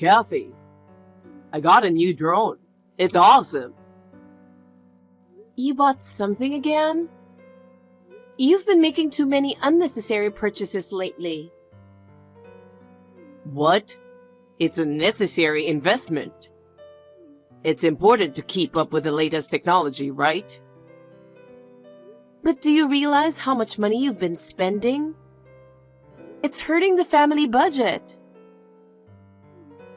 Kathy, I got a new drone. It's awesome. You bought something again? You've been making too many unnecessary purchases lately. What? It's a necessary investment. It's important to keep up with the latest technology, right? But do you realize how much money you've been spending? It's hurting the family budget.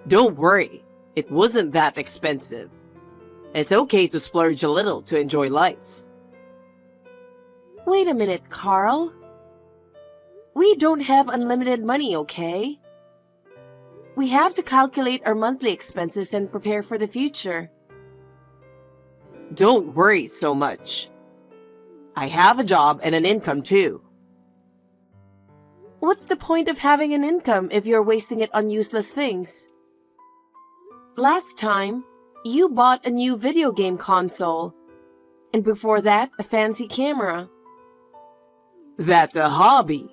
Don't worry, it wasn't that expensive. It's okay to splurge a little to enjoy life. Wait a minute, Carl. We don't have unlimited money, okay? We have to calculate our monthly expenses and prepare for the future. Don't worry so much. I have a job and an income too. What's the point of having an income if you're wasting it on useless things? Last time, you bought a new video game console, and before that, a fancy camera. That's a hobby.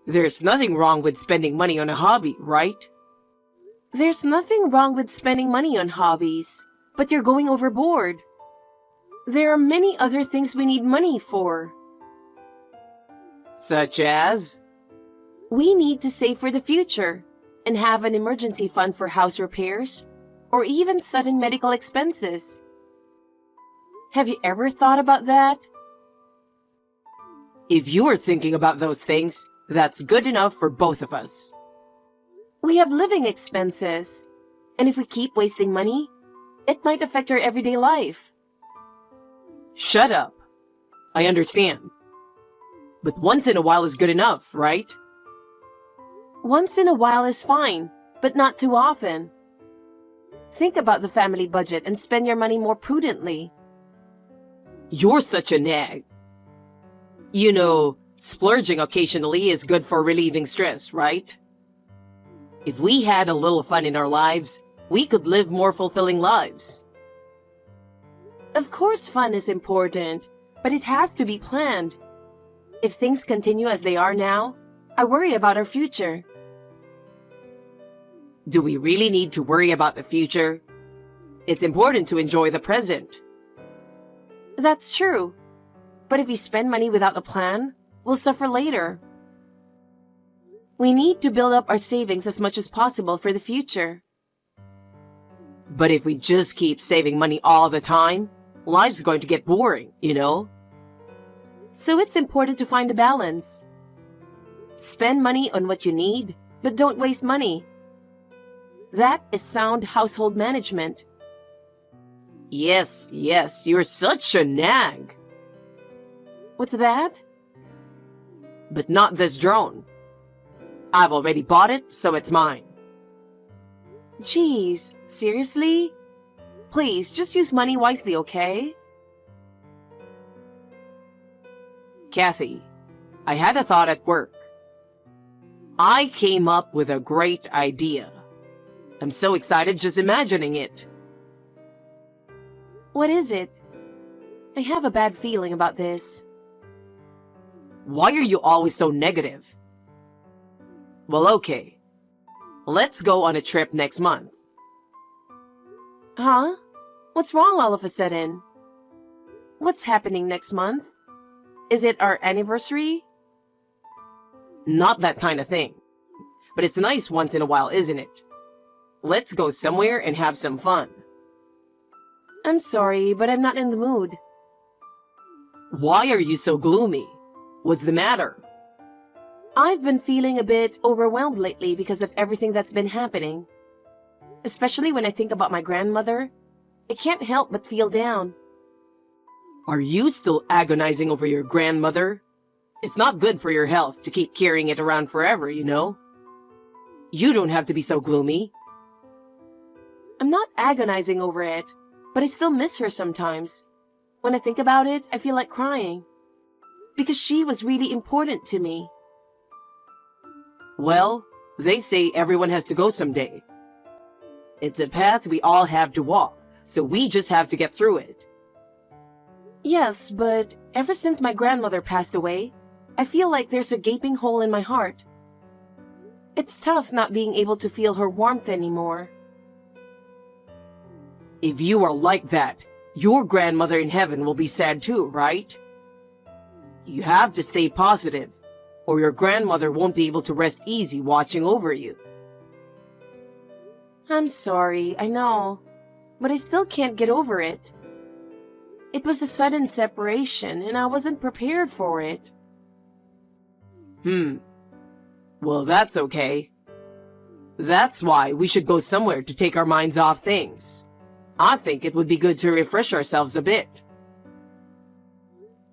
There's nothing wrong with spending money on a hobby, right? There's nothing wrong with spending money on hobbies, but you're going overboard. There are many other things we need money for. Such as? We need to save for the future and have an emergency fund for house repairs or even sudden medical expenses. Have you ever thought about that? If you're thinking about those things, that's good enough for both of us. We have living expenses, and if we keep wasting money, it might affect our everyday life. Shut up. I understand. But once in a while is good enough, right? Once in a while is fine, but not too often. Think about the family budget and spend your money more prudently. You're such a nag. You know, splurging occasionally is good for relieving stress, right? If we had a little fun in our lives, we could live more fulfilling lives. Of course fun is important, but it has to be planned. If things continue as they are now, I worry about our future. Do we really need to worry about the future? It's important to enjoy the present. That's true. But if we spend money without a plan, we'll suffer later. We need to build up our savings as much as possible for the future. But if we just keep saving money all the time, life's going to get boring, you know? So it's important to find a balance. Spend money on what you need, but don't waste money. That is sound household management. Yes, you're such a nag. What's that? But not this drone. I've already bought it, so it's mine. Geez, seriously? Please, just use money wisely, okay? Kathy, I had a thought at work. I came up with a great idea. I'm so excited just imagining it. What is it? I have a bad feeling about this. Why are you always so negative? Well, okay. Let's go on a trip next month. Huh? What's wrong all of a sudden? What's happening next month? Is it our anniversary? Not that kind of thing. But it's nice once in a while, isn't it? Let's go somewhere and have some fun. I'm sorry, but I'm not in the mood. Why are you so gloomy? What's the matter? I've been feeling a bit overwhelmed lately because of everything that's been happening. Especially when I think about my grandmother, I can't help but feel down. Are you still agonizing over your grandmother? It's not good for your health to keep carrying it around forever, you know? You don't have to be so gloomy. I'm not agonizing over it, but I still miss her sometimes. When I think about it, I feel like crying. Because she was really important to me. Well, they say everyone has to go someday. It's a path we all have to walk, so we just have to get through it. Yes, but ever since my grandmother passed away, I feel like there's a gaping hole in my heart. It's tough not being able to feel her warmth anymore. If you are like that, your grandmother in heaven will be sad too, right? You have to stay positive, or your grandmother won't be able to rest easy watching over you. I'm sorry, I know, but I still can't get over it. It was a sudden separation, and I wasn't prepared for it. Well, that's okay. That's why we should go somewhere to take our minds off things. I think it would be good to refresh ourselves a bit.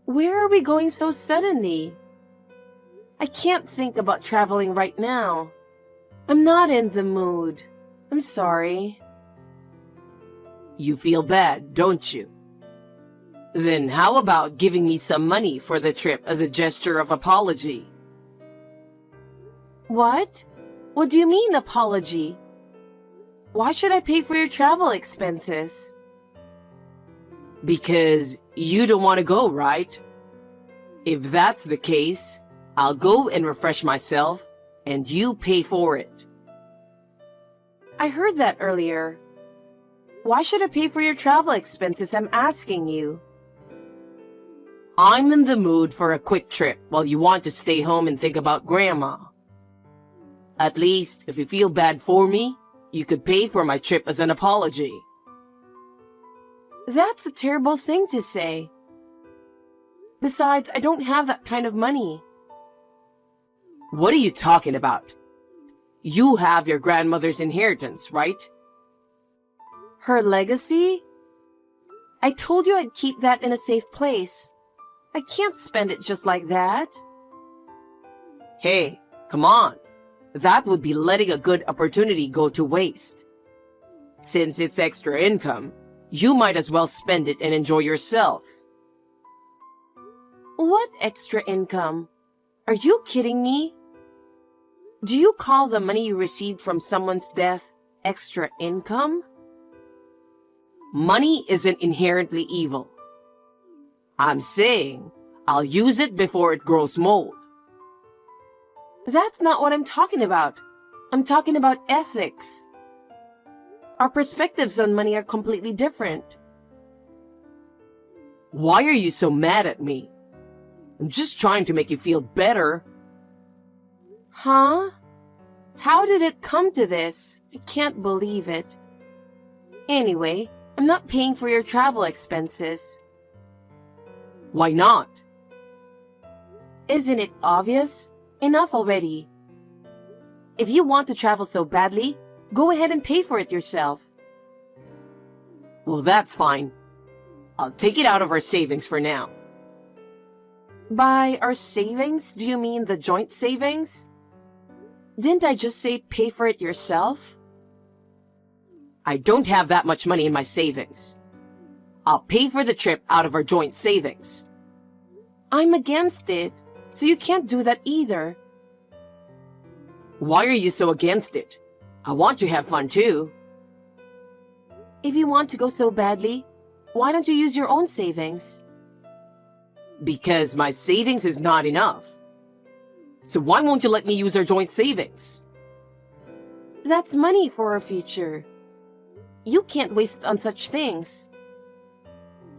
Where are we going so suddenly? I can't think about traveling right now. I'm not in the mood. I'm sorry. You feel bad, don't you? Then how about giving me some money for the trip as a gesture of apology? What? What do you mean, apology? Why should I pay for your travel expenses? Because you don't want to go, right? If that's the case, I'll go and refresh myself, and you pay for it. I heard that earlier. Why should I pay for your travel expenses? I'm asking you. I'm in the mood for a quick trip while you want to stay home and think about Grandma. At least, if you feel bad for me, you could pay for my trip as an apology. That's a terrible thing to say. Besides, I don't have that kind of money. What are you talking about? You have your grandmother's inheritance, right? Her legacy? I told you I'd keep that in a safe place. I can't spend it just like that. Hey, come on. That would be letting a good opportunity go to waste. Since it's extra income, you might as well spend it and enjoy yourself. What extra income? Are you kidding me? Do you call the money you received from someone's death extra income? Money isn't inherently evil. I'm saying I'll use it before it grows mold. That's not what I'm talking about. I'm talking about ethics. Our perspectives on money are completely different. Why are you so mad at me? I'm just trying to make you feel better. Huh? How did it come to this? I can't believe it. Anyway, I'm not paying for your travel expenses. Why not? Isn't it obvious? Enough already. If you want to travel so badly, go ahead and pay for it yourself. Well, that's fine. I'll take it out of our savings for now. By our savings, do you mean the joint savings? Didn't I just say pay for it yourself? I don't have that much money in my savings. I'll pay for the trip out of our joint savings. I'm against it, so you can't do that either. Why are you so against it? I want to have fun too. If you want to go so badly, why don't you use your own savings? Because my savings is not enough. So why won't you let me use our joint savings? That's money for our future. You can't waste it on such things.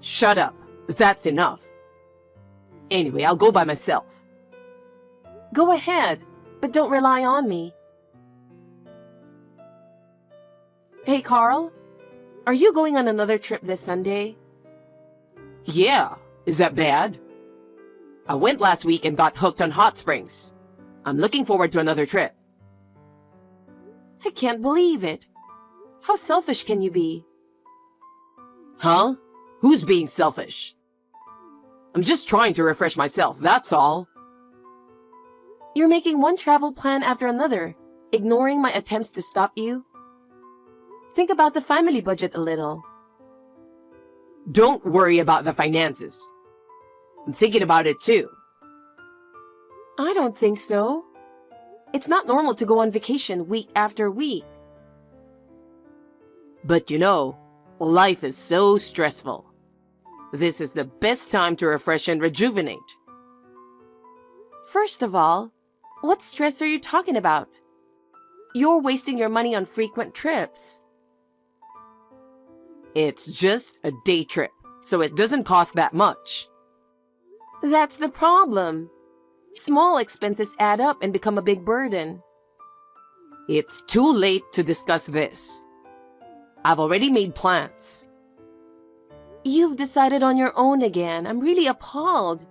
Shut up. That's enough. Anyway, I'll go by myself. Go ahead, but don't rely on me. Hey, Carl, are you going on another trip this Sunday? Yeah, is that bad? I went last week and got hooked on hot springs. I'm looking forward to another trip. I can't believe it. How selfish can you be? Huh? Who's being selfish? I'm just trying to refresh myself, that's all. You're making one travel plan after another, ignoring my attempts to stop you. Think about the family budget a little. Don't worry about the finances. I'm thinking about it too. I don't think so. It's not normal to go on vacation week after week. But you know, life is so stressful. This is the best time to refresh and rejuvenate. First of all, what stress are you talking about? You're wasting your money on frequent trips. It's just a day trip, so it doesn't cost that much. That's the problem. Small expenses add up and become a big burden. It's too late to discuss this. I've already made plans. You've decided on your own again. I'm really appalled.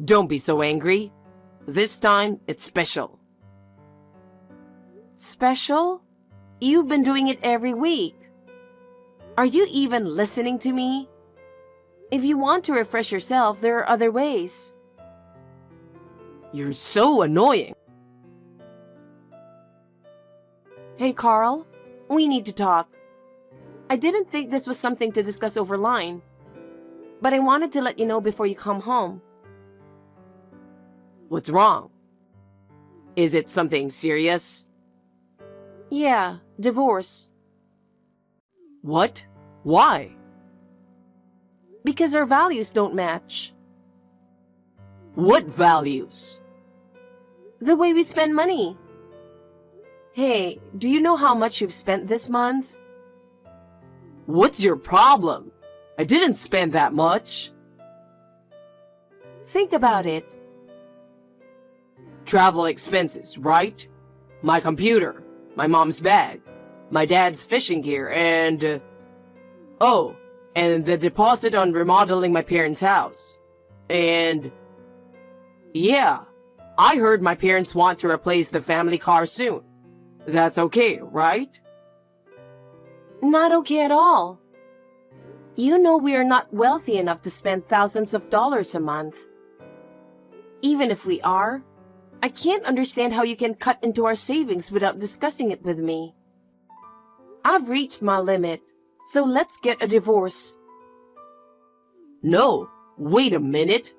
Don't be so angry. This time, it's special. Special? You've been doing it every week. Are you even listening to me? If you want to refresh yourself, there are other ways. You're so annoying. Hey, Carl, we need to talk. I didn't think this was something to discuss over line, but I wanted to let you know before you come home. What's wrong? Is it something serious? Yeah, divorce. What? Why? Because our values don't match. What values? The way we spend money. Hey, do you know how much you've spent this month? What's your problem? I didn't spend that much. Think about it. Travel expenses, right? My computer, my mom's bag, my dad's fishing gear, and... oh, and the deposit on remodeling my parents' house. And... yeah, I heard my parents want to replace the family car soon. That's okay, right? Not okay at all. You know we are not wealthy enough to spend thousands of dollars a month. Even if we are, I can't understand how you can cut into our savings without discussing it with me. I've reached my limit, so let's get a divorce. No, wait a minute.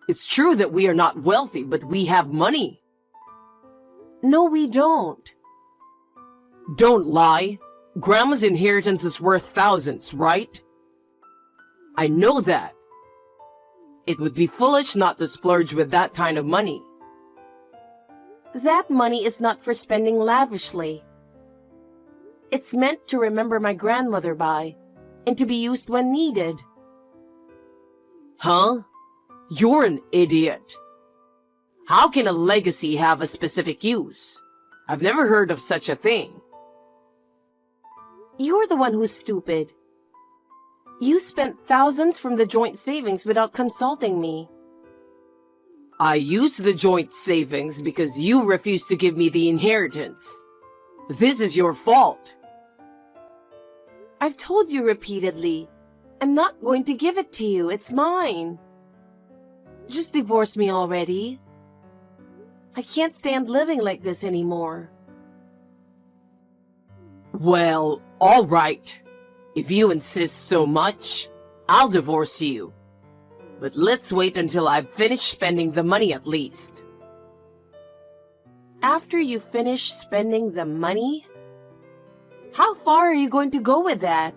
It's true that we are not wealthy, but we have money. No, we don't. Don't lie. Grandma's inheritance is worth thousands, right? I know that. It would be foolish not to splurge with that kind of money. That money is not for spending lavishly. It's meant to remember my grandmother by, and to be used when needed. Huh? You're an idiot. How can a legacy have a specific use? I've never heard of such a thing. You're the one who's stupid. You spent thousands from the joint savings without consulting me. I used the joint savings because you refused to give me the inheritance. This is your fault. I've told you repeatedly, I'm not going to give it to you. It's mine. Just divorce me already. I can't stand living like this anymore. Well, all right. If you insist so much, I'll divorce you. But let's wait until I've finished spending the money at least. After you finish spending the money? How far are you going to go with that?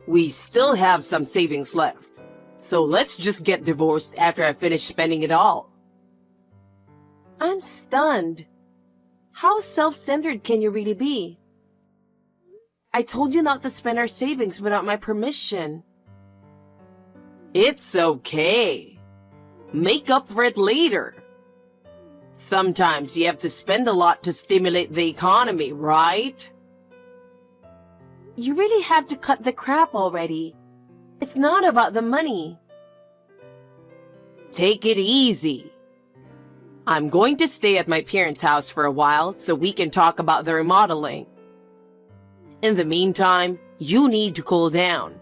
We still have some savings left, so let's just get divorced after I finish spending it all. I'm stunned. How self-centered can you really be? I told you not to spend our savings without my permission. It's okay. Make up for it later. Sometimes you have to spend a lot to stimulate the economy, right? You really have to cut the crap already. It's not about the money. Take it easy. I'm going to stay at my parents' house for a while so we can talk about the remodeling. In the meantime, you need to cool down.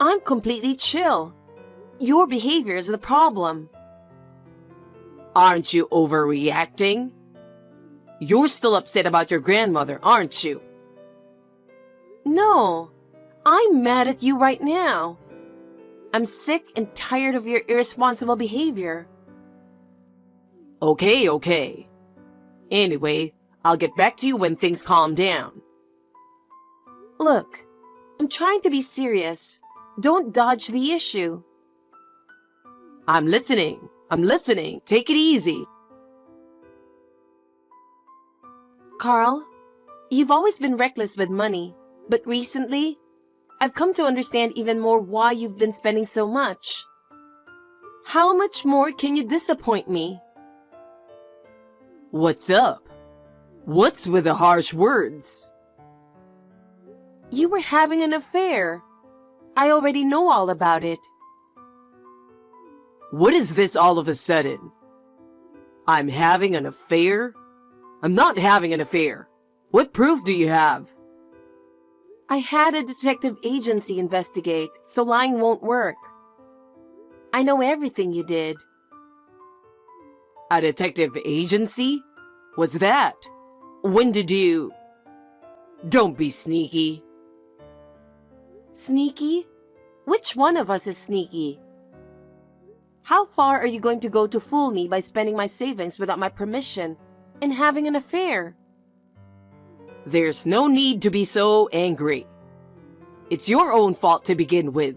I'm completely chill. Your behavior is the problem. Aren't you overreacting? You're still upset about your grandmother, aren't you? No, I'm mad at you right now. I'm sick and tired of your irresponsible behavior. Okay. Anyway, I'll get back to you when things calm down. Look, I'm trying to be serious. Don't dodge the issue. I'm listening. I'm listening. Take it easy. Carl, you've always been reckless with money, but recently, I've come to understand even more why you've been spending so much. How much more can you disappoint me? What's up? What's with the harsh words? You were having an affair. I already know all about it. What is this all of a sudden? I'm having an affair? I'm not having an affair. What proof do you have? I had a detective agency investigate, so lying won't work. I know everything you did. A detective agency? What's that? When did you... Don't be sneaky. Sneaky? Which one of us is sneaky? How far are you going to go to fool me by spending my savings without my permission and having an affair? There's no need to be so angry. It's your own fault to begin with.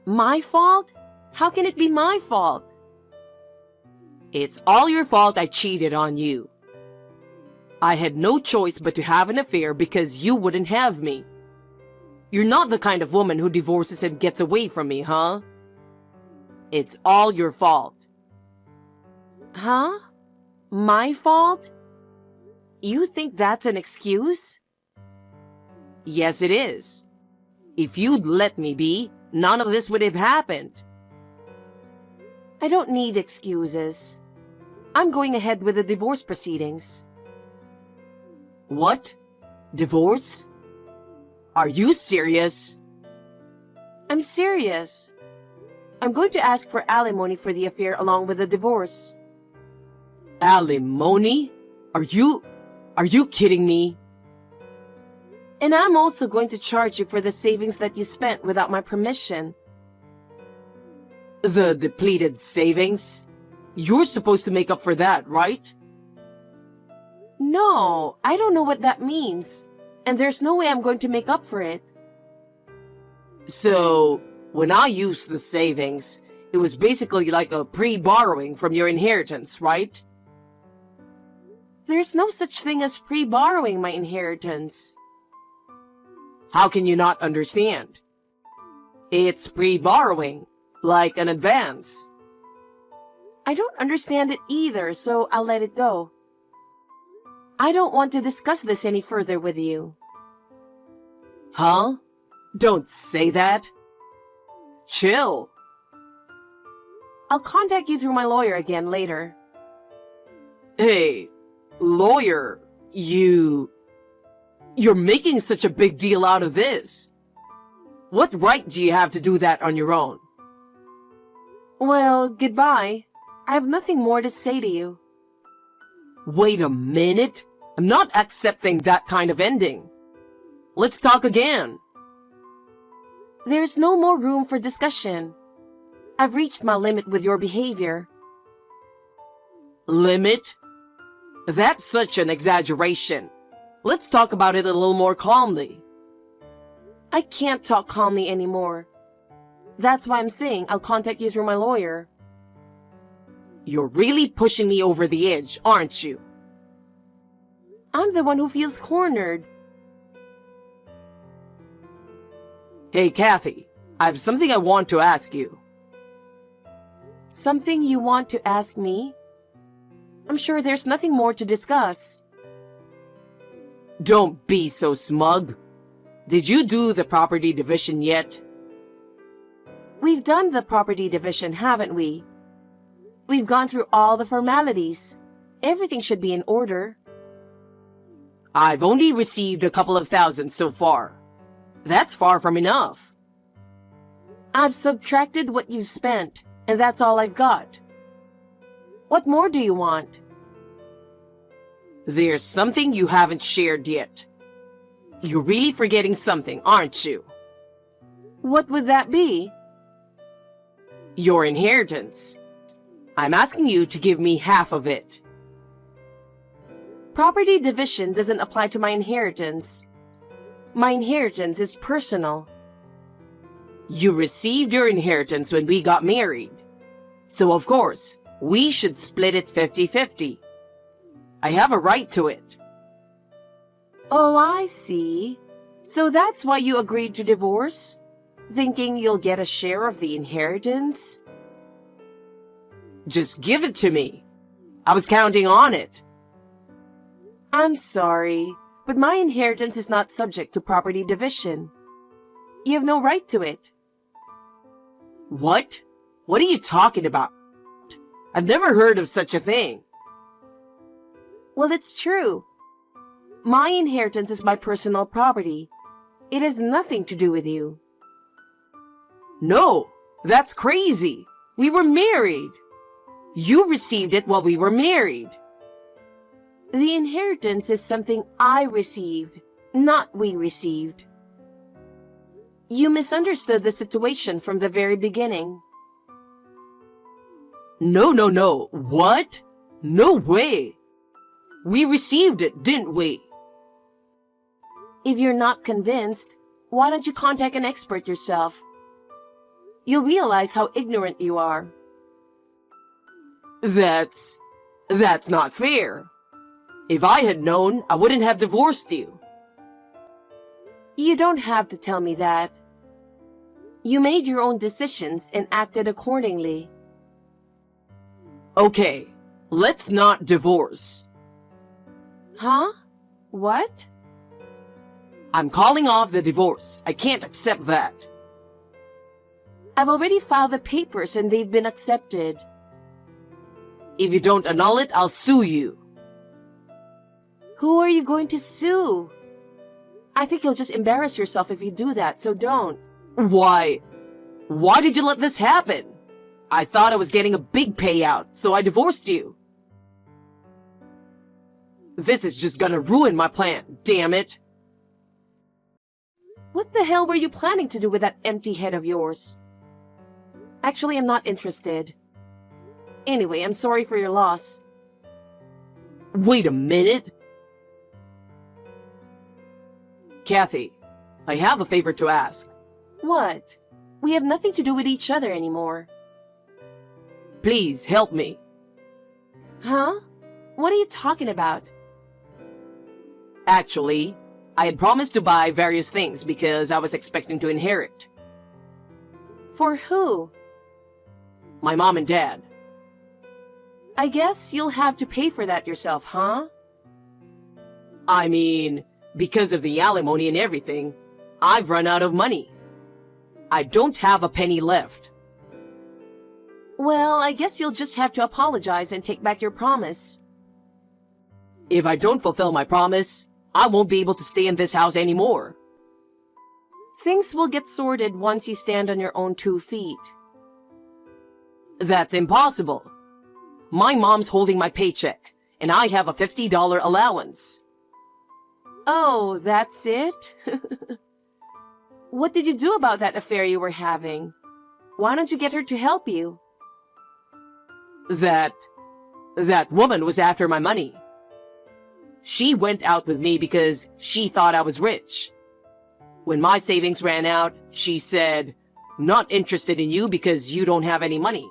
My fault? How can it be my fault? It's all your fault I cheated on you. I had no choice but to have an affair because you wouldn't have me. You're not the kind of woman who divorces and gets away from me, huh? It's all your fault. Huh? My fault? You think that's an excuse? Yes, it is. If you'd let me be, none of this would have happened. I don't need excuses. I'm going ahead with the divorce proceedings. What? Divorce? Are you serious? I'm serious. I'm going to ask for alimony for the affair along with the divorce. Alimony? Are you kidding me? And I'm also going to charge you for the savings that you spent without my permission. The depleted savings? You're supposed to make up for that, right? No, I don't know what that means. And there's no way I'm going to make up for it. So, when I used the savings, it was basically like a pre-borrowing from your inheritance, right? There's no such thing as pre-borrowing my inheritance. How can you not understand? It's pre-borrowing, like an advance. I don't understand it either, so I'll let it go. I don't want to discuss this any further with you. Huh? Don't say that. Chill. I'll contact you through my lawyer again later. Hey, lawyer, you're making such a big deal out of this. What right do you have to do that on your own? Well, goodbye. I have nothing more to say to you. Wait a minute. I'm not accepting that kind of ending. Let's talk again. There's no more room for discussion. I've reached my limit with your behavior. Limit? That's such an exaggeration. Let's talk about it a little more calmly. I can't talk calmly anymore. That's why I'm saying I'll contact you through my lawyer. You're really pushing me over the edge, aren't you? I'm the one who feels cornered. Hey, Kathy, I have something I want to ask you. Something you want to ask me? I'm sure there's nothing more to discuss. Don't be so smug. Did you do the property division yet? We've done the property division, haven't we? We've gone through all the formalities. Everything should be in order. I've only received a couple of thousand so far. That's far from enough. I've subtracted what you've spent, and that's all I've got. What more do you want? There's something you haven't shared yet. You're really forgetting something, aren't you? What would that be? Your inheritance. I'm asking you to give me half of it. Property division doesn't apply to my inheritance. My inheritance is personal. You received your inheritance when we got married. So of course, we should split it 50-50. I have a right to it. Oh, I see. So that's why you agreed to divorce? Thinking you'll get a share of the inheritance? Just give it to me. I was counting on it. I'm sorry, but my inheritance is not subject to property division. You have no right to it. What? What are you talking about? I've never heard of such a thing. Well, it's true. My inheritance is my personal property. It has nothing to do with you. No, that's crazy. We were married. You received it while we were married. The inheritance is something I received, not we received. You misunderstood the situation from the very beginning. No. What? No way. We received it, didn't we? If you're not convinced, why don't you contact an expert yourself? You'll realize how ignorant you are. That's not fair. If I had known, I wouldn't have divorced you. You don't have to tell me that. You made your own decisions and acted accordingly. Okay, let's not divorce. Huh? What? I'm calling off the divorce. I can't accept that. I've already filed the papers and they've been accepted. If you don't annul it, I'll sue you. Who are you going to sue? I think you'll just embarrass yourself if you do that, so don't. Why did you let this happen? I thought I was getting a big payout, so I divorced you. This is just gonna ruin my plan, damn it. What the hell were you planning to do with that empty head of yours? Actually, I'm not interested. Anyway, I'm sorry for your loss. Wait a minute. Kathy, I have a favor to ask. What? We have nothing to do with each other anymore. Please help me. Huh? What are you talking about? Actually, I had promised to buy various things because I was expecting to inherit. For who? My mom and dad. I guess you'll have to pay for that yourself, huh? I mean, because of the alimony and everything, I've run out of money. I don't have a penny left. Well, I guess you'll just have to apologize and take back your promise. If I don't fulfill my promise, I won't be able to stay in this house anymore. Things will get sorted once you stand on your own 2 feet. That's impossible. My mom's holding my paycheck, and I have a $50 allowance. Oh, that's it? What did you do about that affair you were having? Why don't you get her to help you? That woman was after my money. She went out with me because she thought I was rich. When my savings ran out, she said, "Not interested in you because you don't have any money."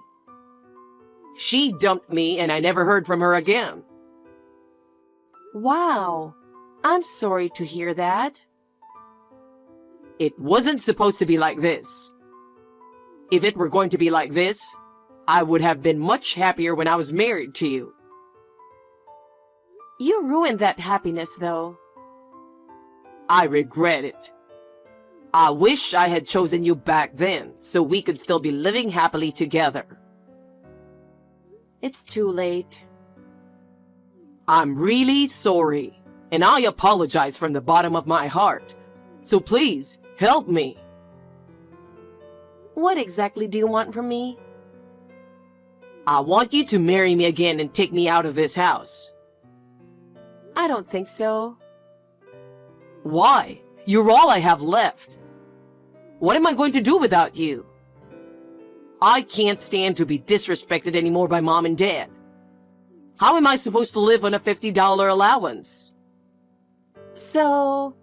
She dumped me and I never heard from her again. Wow. I'm sorry to hear that. It wasn't supposed to be like this. If it were going to be like this, I would have been much happier when I was married to you. You ruined that happiness, though. I regret it. I wish I had chosen you back then so we could still be living happily together. It's too late. I'm really sorry, and I apologize from the bottom of my heart. So please, help me. What exactly do you want from me? I want you to marry me again and take me out of this house. I don't think so. Why? You're all I have left. What am I going to do without you? I can't stand to be disrespected anymore by mom and dad. How am I supposed to live on a $50 allowance? So,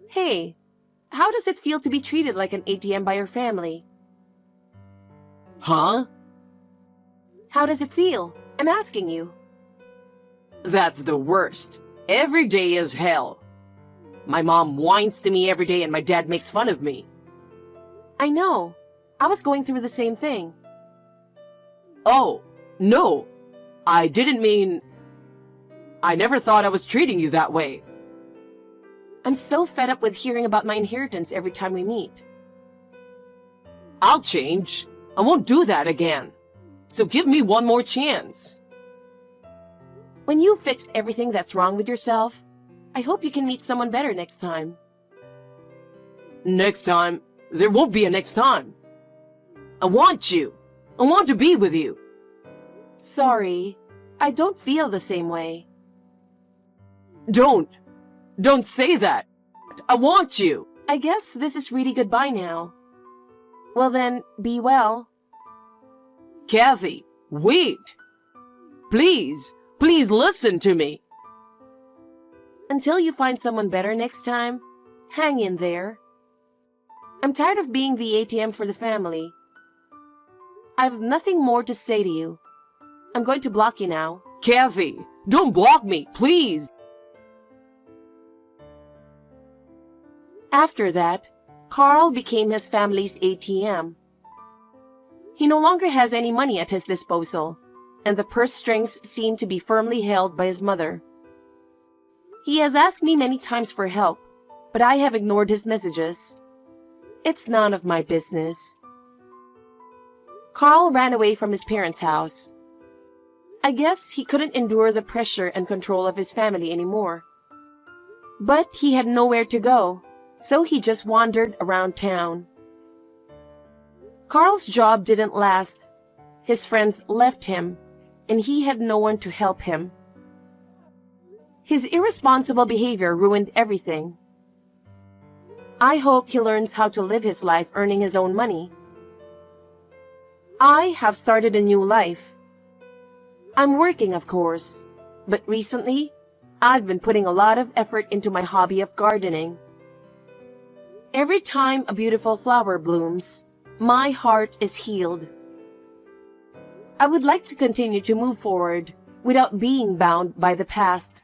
hey, how does it feel to be treated like an ATM by your family? Huh? How does it feel? I'm asking you. That's the worst. Every day is hell. My mom whines to me every day and my dad makes fun of me. I know. I was going through the same thing. Oh, no. I didn't mean... I never thought I was treating you that way. I'm so fed up with hearing about my inheritance every time we meet. I'll change. I won't do that again. So give me one more chance. When you've fixed everything that's wrong with yourself, I hope you can meet someone better next time. Next time? There won't be a next time. I want you. I want to be with you. Sorry, I don't feel the same way. Don't say that. I want you. I guess this is really goodbye now. Well then, be well. Kathy, wait. Please listen to me. Until you find someone better next time, hang in there. I'm tired of being the ATM for the family. I have nothing more to say to you. I'm going to block you now. Kathy, don't block me, please. After that, Carl became his family's ATM. He no longer has any money at his disposal, and the purse strings seem to be firmly held by his mother. He has asked me many times for help, but I have ignored his messages. It's none of my business. Carl ran away from his parents' house. I guess he couldn't endure the pressure and control of his family anymore. But he had nowhere to go, so he just wandered around town. Carl's job didn't last. His friends left him, and he had no one to help him. His irresponsible behavior ruined everything. I hope he learns how to live his life earning his own money. I have started a new life. I'm working, of course, but recently, I've been putting a lot of effort into my hobby of gardening. Every time a beautiful flower blooms, my heart is healed. I would like to continue to move forward without being bound by the past.